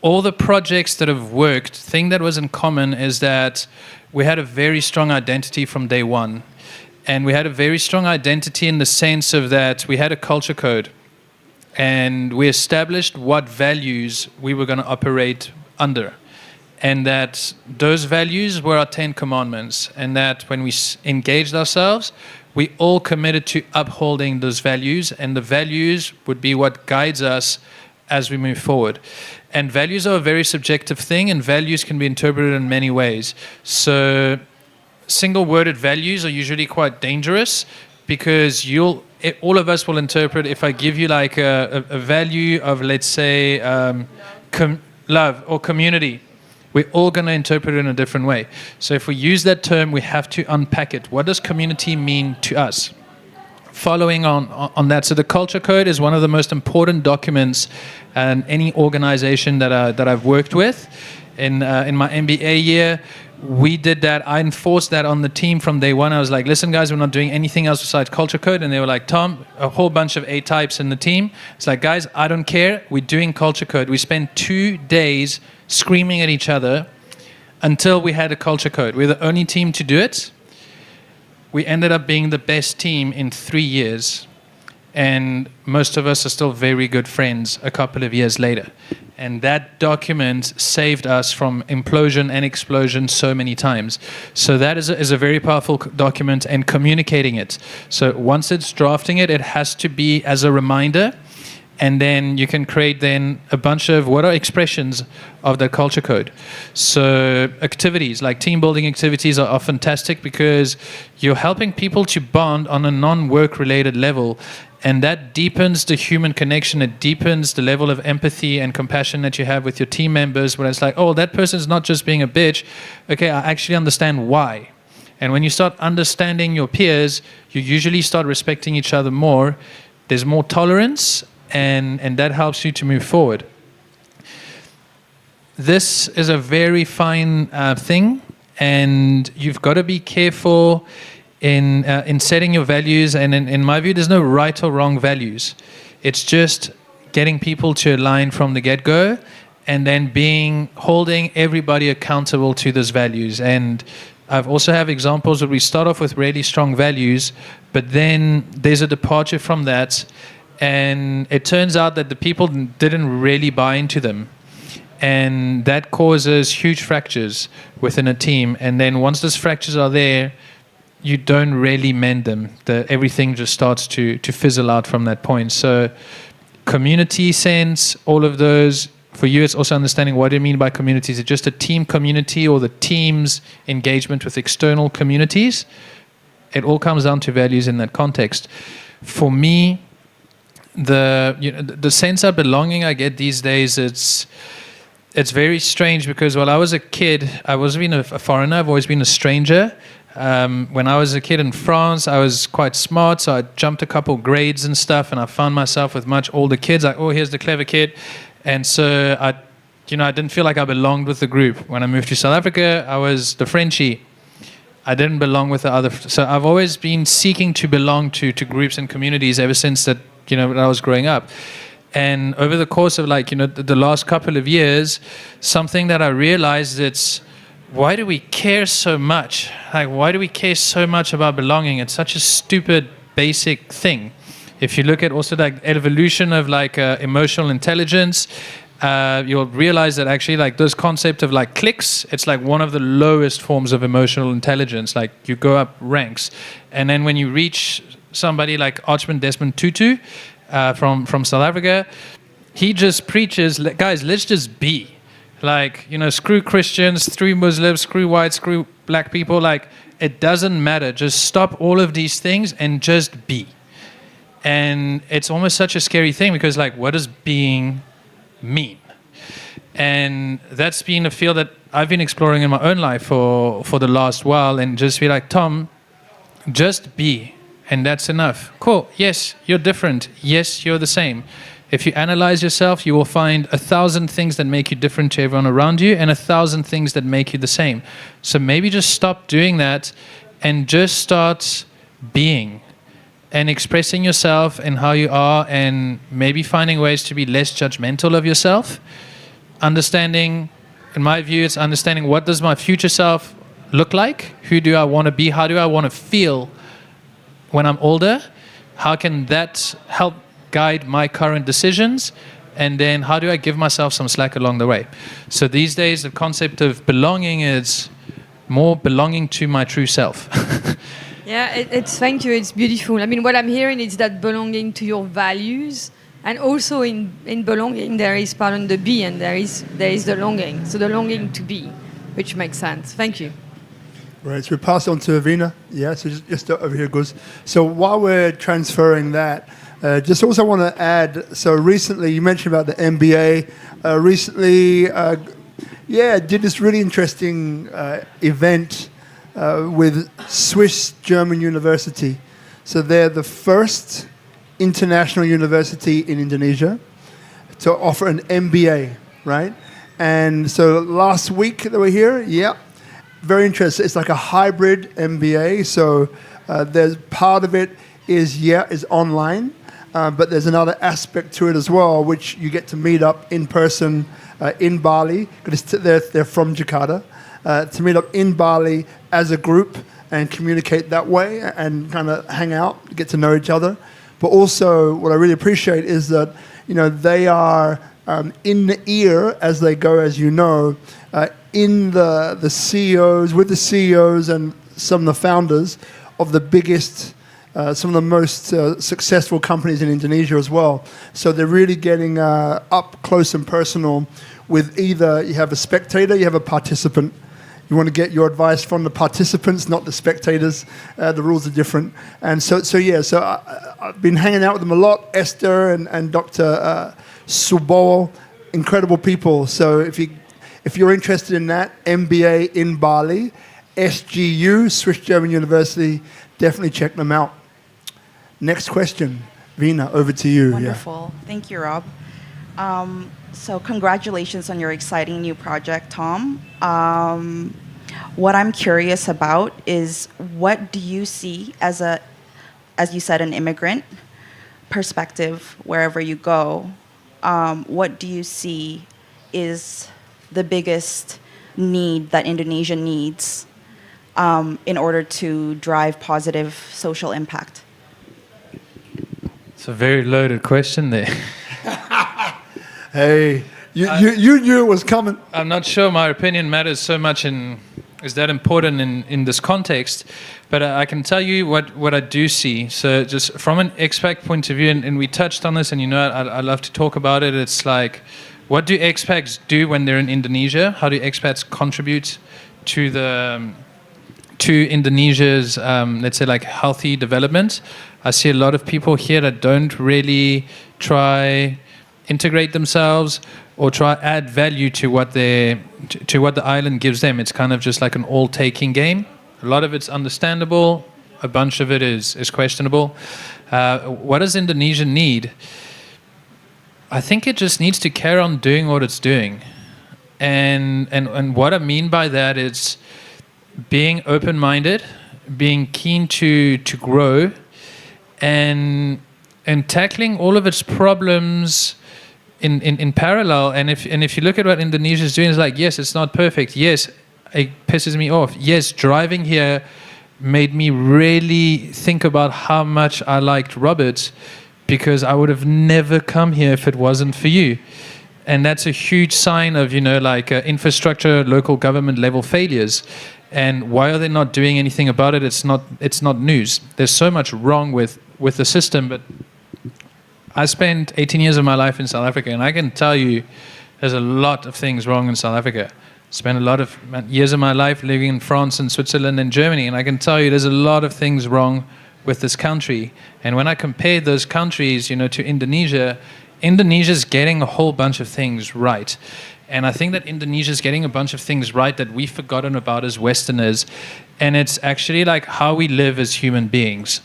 all the projects that have worked, thing that was in common is that we had a very strong identity from day one, and we had a very strong identity in the sense of that we had a culture code, and we established what values we were going to operate under. And that those values were our 10 commandments. And that when we engaged ourselves, we all committed to upholding those values. And the values would be what guides us as we move forward. And values are a very subjective thing, and values can be interpreted in many ways. So single-worded values are usually quite dangerous because all of us will interpret, if I give you like a value of, let's say, love or community, we're all going to interpret it in a different way. So if we use that term, we have to unpack it. What does community mean to us? Following on that, so the culture code is one of the most important documents in any organization that I've worked with. in my MBA year, we did that. I enforced that on the team from day one. I was like, listen, guys, we're not doing anything else besides culture code. And they were like, Tom, a whole bunch of A types in the team. It's like, guys, I don't care. We're doing culture code. We spent 2 days screaming at each other until we had a culture code. We're the only team to do it. We ended up being the best team in 3 years. And most of us are still very good friends a couple of years later. And that document saved us from implosion and explosion so many times. So that is a very powerful document, and communicating it. So once it's drafting it, it has to be as a reminder. And then you can create then a bunch of what are expressions of the culture code. So activities like team building activities are fantastic because you're helping people to bond on a non-work related level. And that deepens the human connection. It deepens the level of empathy and compassion that you have with your team members, where it's like, oh, that person's not just being a bitch. Okay, I actually understand why. And when you start understanding your peers, you usually start respecting each other more. There's more tolerance, and that helps you to move forward. This is a very fine thing, and you've got to be careful in setting your values, and in my view, there's no right or wrong values. It's just getting people to align from the get-go, and then holding everybody accountable to those values. And I've also have examples where we start off with really strong values, but then there's a departure from that, and it turns out that the people didn't really buy into them. And that causes huge fractures within a team. And then once those fractures are there, you don't really mend them. Everything just starts to fizzle out from that point. So community sense, all of those. For you, it's also understanding what do you mean by community. Is it just a team community or the team's engagement with external communities? It all comes down to values in that context. For me, the sense of belonging I get these days, it's very strange because while I was a kid, I wasn't been a foreigner, I've always been a stranger. When I was a kid in France, I was quite smart, so I jumped a couple grades and stuff, and I found myself with much older kids, like, oh, here's the clever kid. And so I didn't feel like I belonged with the group. When I moved to South Africa, I was the Frenchie. I didn't belong with the other. So I've always been seeking to belong to groups and communities ever since that, when I was growing up. And over the course of the last couple of years, something that I realized it's, why do we care so much? Why do we care so much about belonging? It's such a stupid, basic thing. If you look at also the evolution of emotional intelligence, you'll realize that actually those concept of clicks, it's one of the lowest forms of emotional intelligence. You go up ranks. And then when you reach somebody like Archman Desmond Tutu from South Africa, he just preaches, guys, let's just be. Screw Christians, screw Muslims, screw whites, screw black people. It doesn't matter. Just stop all of these things and just be. And it's almost such a scary thing because, what does being mean? And that's been a field that I've been exploring in my own life for the last while, and just be like, Tom, just be, and that's enough. Cool. Yes, you're different. Yes, you're the same. If you analyze yourself, you will find 1,000 things that make you different to everyone around you and 1,000 things that make you the same. So maybe just stop doing that and just start being and expressing yourself and how you are, and maybe finding ways to be less judgmental of yourself. Understanding, in my view, it's understanding what does my future self look like? Who do I want to be? How do I want to feel when I'm older? How can that help guide my current decisions? And then how do I give myself some slack along the way? So these days, the concept of belonging is more belonging to my true self. Yeah, thank you. It's beautiful. I mean, what I'm hearing is that belonging to your values, and also in belonging there is part on the be, and there is the longing. So the longing to be, which makes sense. Thank you. Right, so we pass on to Avina. Yeah, so just over here goes. So while we're transferring that, just also want to add, so recently you mentioned about the MBA. Did this really interesting event with Swiss German University. So they're the first international university in Indonesia to offer an MBA, right? And so last week they were here, yeah, very interesting. It's like a hybrid MBA. So there's part of it is online, but there's another aspect to it as well, which you get to meet up in person in Bali, because they're from Jakarta, to meet up in Bali as a group and communicate that way and kind of hang out, get to know each other. But also what I really appreciate is that, they are in the ear as they go, as you know, in the CEOs, with the CEOs and some of the founders of the biggest, some of the most successful companies in Indonesia as well. So they're really getting up close and personal with either you have a spectator, you have a participant. You want to get your advice from the participants, not the spectators. The rules are different. And so I've been hanging out with them a lot. Esther and Dr. Subowo, incredible people. So if you're interested in that, MBA in Bali, SGU, Swiss German University, definitely check them out. Next question. Vina, over to you. Wonderful. Yeah. Thank you, Rob. So congratulations on your exciting new project, Tom. What I'm curious about is, what do you see as you said, an immigrant perspective wherever you go? What do you see is the biggest need that Indonesia needs in order to drive positive social impact? It's a very loaded question there. Hey, you knew it was coming. I'm not sure my opinion matters so much is that important in this context, but I can tell you what I do see. So just from an expat point of view, and we touched on this, and I love to talk about it. It's like, what do expats do when they're in Indonesia? How do expats contribute to Indonesia's, let's say, like, healthy development? I see a lot of people here that don't really try integrate themselves or try add value to what the island gives them. It's kind of just like an all-taking game. A lot of it's understandable. A bunch of it is questionable. What does Indonesia need? I think it just needs to carry on doing what it's doing. And what I mean by that is being open-minded, being keen to grow, and tackling all of its problems in parallel. And if you look at what Indonesia is doing, it's like, yes, it's not perfect. Yes, it pisses me off. Yes, driving here made me really think about how much I liked Robert, because I would have never come here if it wasn't for you. And that's a huge sign of, infrastructure, local government level failures. And why are they not doing anything about it? It's not news. There's so much wrong with the system, but I spent 18 years of my life in South Africa, and I can tell you there's a lot of things wrong in South Africa. Spent a lot of years of my life living in France and Switzerland and Germany, and I can tell you there's a lot of things wrong with this country. And when I compare those countries, to Indonesia, Indonesia's getting a whole bunch of things right. And I think that Indonesia's getting a bunch of things right that we've forgotten about as Westerners. And it's actually like how we live as human beings.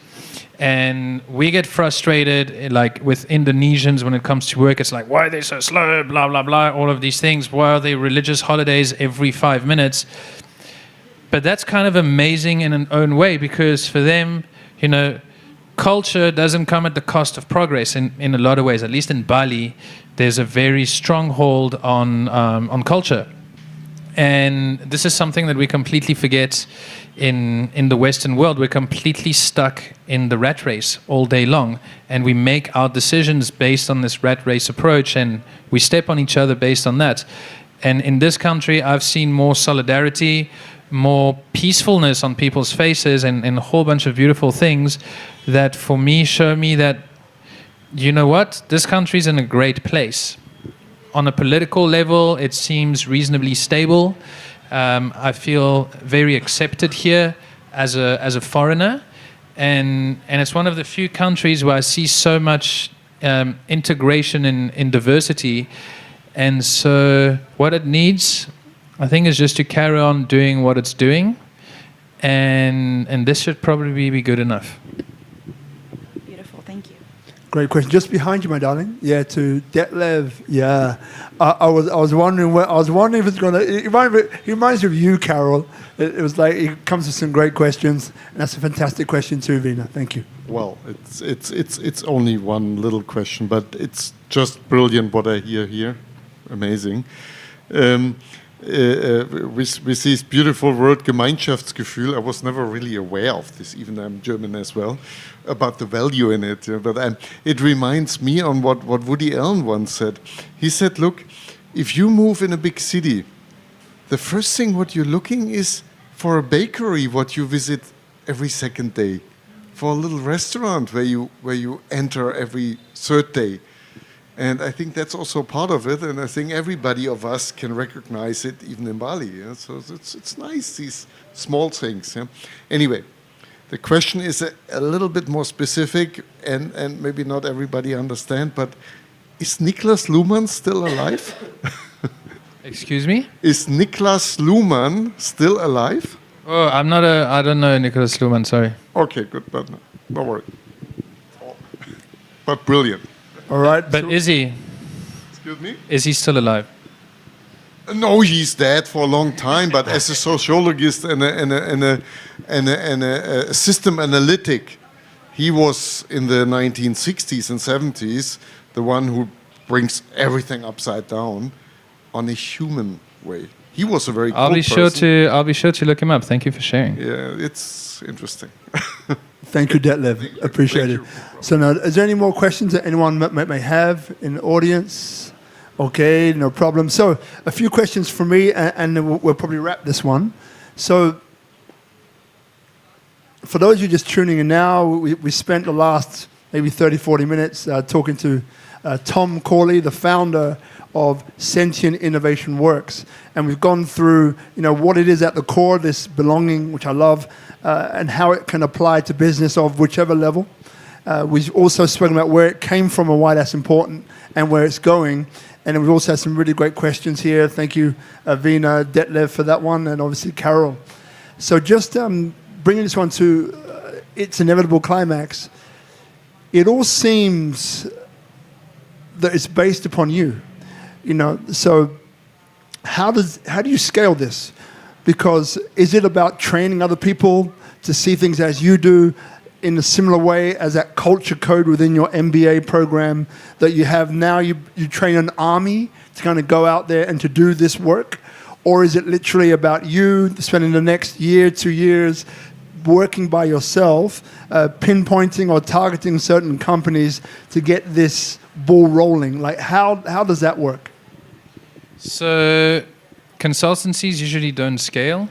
And we get frustrated, like, with Indonesians when it comes to work. It's like, why are they so slow, blah, blah, blah, all of these things. Why are they religious holidays every 5 minutes? But that's kind of amazing in an own way, because for them, culture doesn't come at the cost of progress in a lot of ways. At least in Bali, there's a very strong hold on culture. And this is something that we completely forget in the Western world. We're completely stuck in the rat race all day long, and we make our decisions based on this rat race approach, and we step on each other based on that. And in this country, I've seen more solidarity, more peacefulness on people's faces, and a whole bunch of beautiful things that, for me, show me that, this country's in a great place. On a political level, it seems reasonably stable. I feel very accepted here as a foreigner, and it's one of the few countries where I see so much integration in diversity. And so what it needs, I think, is just to carry on doing what it's doing, and this should probably be good enough. Beautiful, thank you. Great question. Just behind you, my darling. Yeah, to Detlev. Yeah, I was wondering if it's going to. He reminds me of you, Carol. It was like he comes with some great questions, and that's a fantastic question too, Vina. Thank you. Well, it's only one little question, but it's just brilliant what I hear here. Amazing. With this beautiful word Gemeinschaftsgefühl, I was never really aware of this, even though I'm German as well, about the value in it. But it reminds me on what Woody Allen once said. He said, look, if you move in a big city, the first thing what you're looking is for a bakery what you visit every second day, for a little restaurant where you enter every third day. And I think that's also part of it, and I think everybody of us can recognize it, even in Bali. Yeah? So it's nice, these small things. Yeah? Anyway, the question is a little bit more specific, and maybe not everybody understand, but is Niklas Luhmann still alive? Excuse me? Is Niklas Luhmann still alive? Oh, I don't know Nicholas Luhmann, sorry. Okay, good, but don't worry. But brilliant. All right. But is he? Excuse me? Is he still alive? No, he's dead for a long time. But as a sociologist and a system analytic, he was in the 1960s and 70s the one who brings everything upside down on a human way. He was a very I'll cool be sure person. I'll be sure to look him up. Thank you for sharing. Yeah, it's interesting. Thank you, Detlev. Appreciate it. So now, is there any more questions that anyone may have in the audience? Okay, no problem. So a few questions from me, and then we'll probably wrap this one. So for those of you just tuning in now, we spent the last maybe 30, 40 minutes talking to Tom Courly, the founder of Sentian Innovation Works. And we've gone through, what it is at the core, this belonging, which I love, and how it can apply to business of whichever level. We've also spoken about where it came from and why that's important and where it's going. And we've also had some really great questions here. Thank you, Vina, Detlev, for that one, and obviously Carol. So just bringing this one to its inevitable climax, it all seems that it's based upon you. So how do you scale this? Because is it about training other people to see things as you do in a similar way as that culture code within your MBA program that you have now? You train an army to kind of go out there and to do this work? Or is it literally about you spending the next year, 2 years working by yourself, pinpointing or targeting certain companies to get this ball rolling? Like how does that work? So consultancies usually don't scale,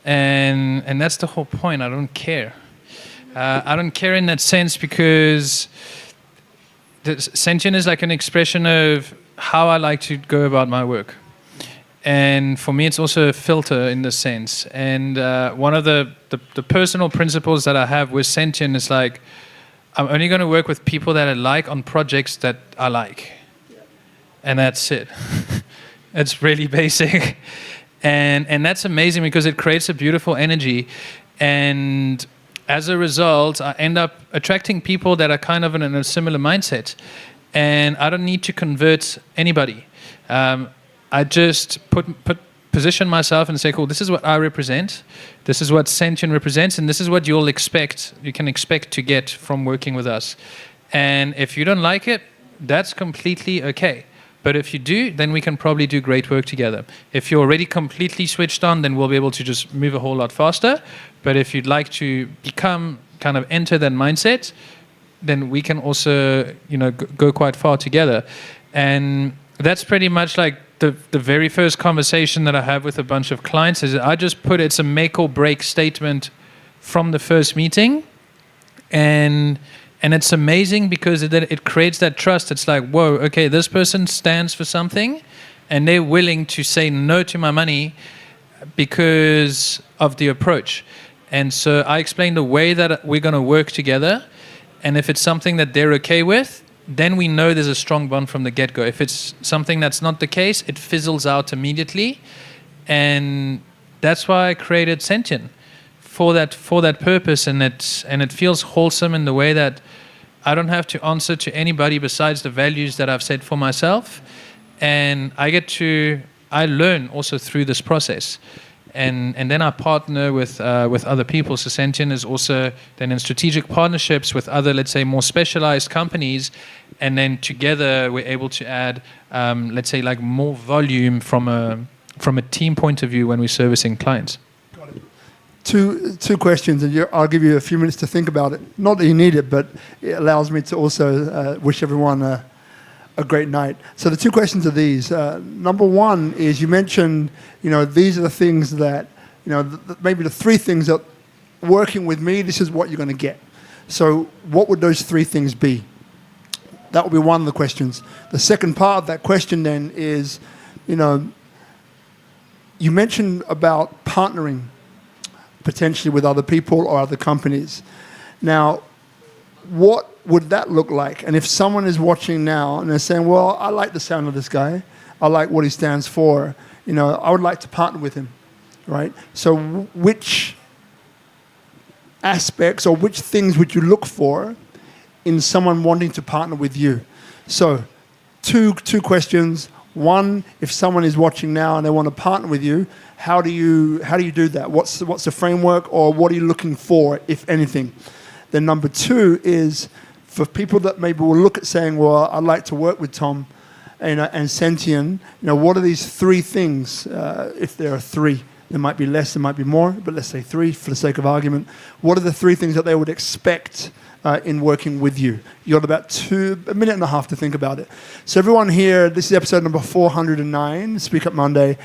and that's the whole point. I don't care. I don't care in that sense because Sentian is like an expression of how I like to go about my work. And for me, it's also a filter in this sense. And one of the personal principles that I have with Sentian is like, I'm only going to work with people that I like on projects that I like. And that's it. It's really basic. And that's amazing because it creates a beautiful energy. And as a result, I end up attracting people that are kind of in a similar mindset. And I don't need to convert anybody. I just position myself and say, cool, this is what I represent. This is what Sentian represents. And this is what you can expect to get from working with us. And if you don't like it, that's completely okay. But if you do, then we can probably do great work together. If you're already completely switched on, then we'll be able to just move a whole lot faster. But if you'd like to enter that mindset, then we can also, go quite far together. And that's pretty much like the very first conversation that I have with a bunch of clients is I just put it's a make or break statement from the first meeting. And it's amazing because it creates that trust. It's like, whoa, okay, this person stands for something and they're willing to say no to my money because of the approach. And so I explain the way that we're going to work together. And if it's something that they're okay with, then we know there's a strong bond from the get-go. If it's something that's not the case, it fizzles out immediately. And that's why I created Sentian. For that purpose, and it feels wholesome in the way that I don't have to answer to anybody besides the values that I've set for myself. And I learn also through this process. And then I partner with other people. So Sentian is also then in strategic partnerships with other, let's say, more specialized companies. And then together we're able to add, let's say, like more volume from a team point of view when we're servicing clients. Two questions, and I'll give you a few minutes to think about it. Not that you need it, but it allows me to also wish everyone a great night. So the two questions are these. Number one is you mentioned, these are the things that, maybe the three things that working with me, this is what you're going to get. So what would those three things be? That would be one of the questions. The second part of that question then is, you mentioned about partnering potentially with other people or other companies. Now, what would that look like? And if someone is watching now and they're saying, well, I like the sound of this guy, I like what he stands for, I would like to partner with him, right? So which aspects or which things would you look for in someone wanting to partner with you? So two questions. One, if someone is watching now and they want to partner with you, how do you do that? What's the framework, or what are you looking for, if anything? Then number two is for people that maybe will look at saying, well, I'd like to work with Tom and Sentian, what are these three things? If there are three, there might be less, there might be more, but let's say three for the sake of argument. What are the three things that they would expect in working with you? You got about a minute and a half to think about it. So everyone here, this is episode number 409, Speak Up Monday,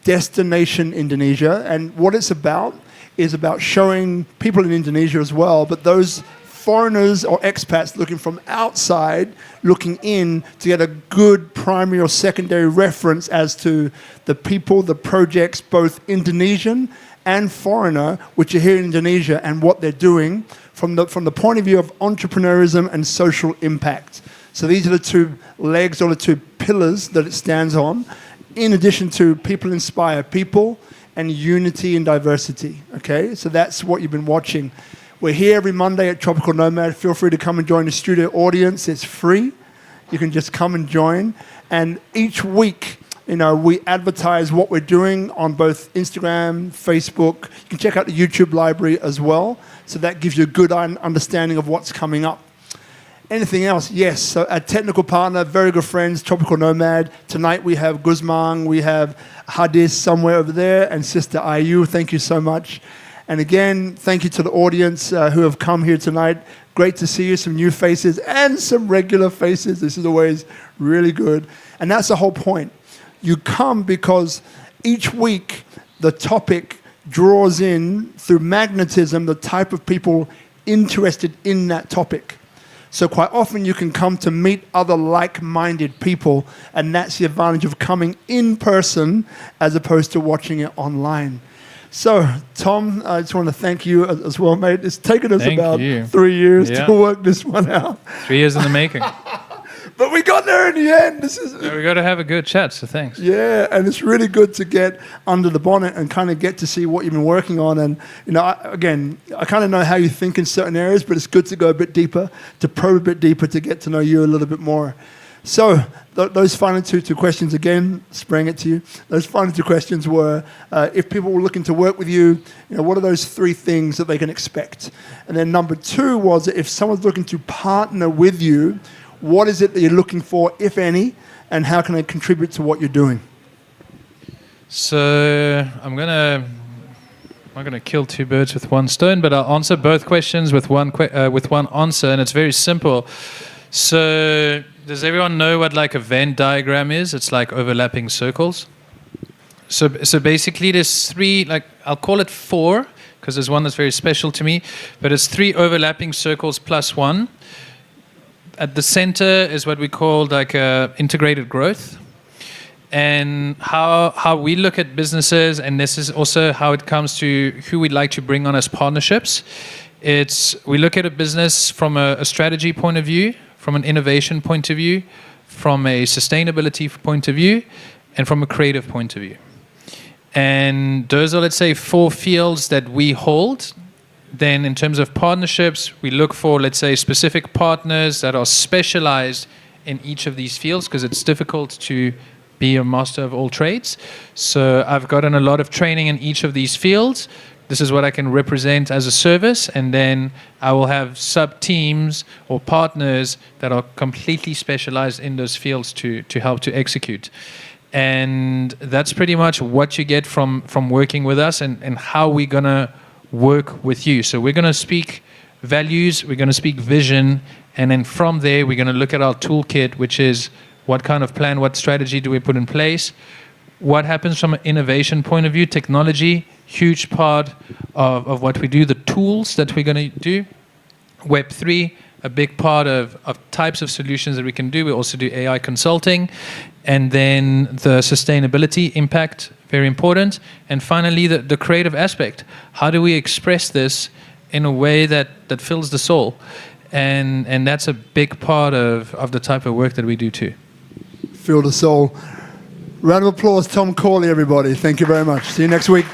Destination Indonesia. And what it's about is about showing people in Indonesia as well, but those foreigners or expats looking from outside, looking in to get a good primary or secondary reference as to the people, the projects, both Indonesian and foreigner, which are here in Indonesia, and what they're doing from the point of view of entrepreneurism and social impact. So these are the two legs or the two pillars that it stands on, in addition to people inspire people and unity and diversity. Okay, so that's what you've been watching. We're here every Monday at Tropical Nomad. Feel free to come and join the studio audience. It's free. You can just come and join. And each week, we advertise what we're doing on both Instagram, Facebook. You can check out the YouTube library as well. So that gives you a good understanding of what's coming up. Anything else? Yes. So our technical partner, very good friends, Tropical Nomad. Tonight we have Guzman, we have Hadis somewhere over there, and Sister Ayu. Thank you so much. And again, thank you to the audience who have come here tonight. Great to see you, some new faces and some regular faces. This is always really good. And that's the whole point. You come because each week the topic draws in, through magnetism, the type of people interested in that topic. So quite often you can come to meet other like-minded people, and that's the advantage of coming in person as opposed to watching it online. So, Tom, I just want to thank you as well, mate. It's taken us about 3 years to work this one out. 3 years in the making. But we got there in the end. We got to have a good chat, so thanks. Yeah, and it's really good to get under the bonnet and kind of get to see what you've been working on. And, I kind of know how you think in certain areas, but it's good to go a bit deeper, to probe a bit deeper, to get to know you a little bit more. So those final two questions, again, spraying it to you. Those final two questions were, if people were looking to work with you, what are those three things that they can expect? And then number two was, if someone's looking to partner with you, what is it that you're looking for, if any, and how can they contribute to what you're doing? So I'm not gonna kill two birds with one stone, but I'll answer both questions with one answer, and it's very simple. So does everyone know what like a Venn diagram is? It's like overlapping circles. So basically there's three, like I'll call it four, because there's one that's very special to me, but it's three overlapping circles plus one. At the center is what we call like integrated growth. And how we look at businesses, and this is also how it comes to who we'd like to bring on as partnerships. We look at a business from a strategy point of view, from an innovation point of view, from a sustainability point of view, and from a creative point of view. And those are, let's say, four fields that we hold Then in terms of partnerships, we look for, let's say, specific partners that are specialized in each of these fields, because it's difficult to be a master of all trades. So I've gotten a lot of training in each of these fields. This is what I can represent as a service, and then I will have sub-teams or partners that are completely specialized in those fields to help to execute. And that's pretty much what you get from working with us, and how we're going to work with you. So we're going to speak values, we're going to speak vision, and then from there we're going to look at our toolkit, which is what kind of plan, what strategy do we put in place, what happens from an innovation point of view, technology, huge part of what we do, the tools that we're going to do, Web3, a big part of types of solutions that we can do. We also do AI consulting, and then the sustainability impact, very important. And finally, the creative aspect. How do we express this in a way that fills the soul? And that's a big part of the type of work that we do too. Fill the soul. Round of applause, Tom Courly, everybody. Thank you very much. See you next week.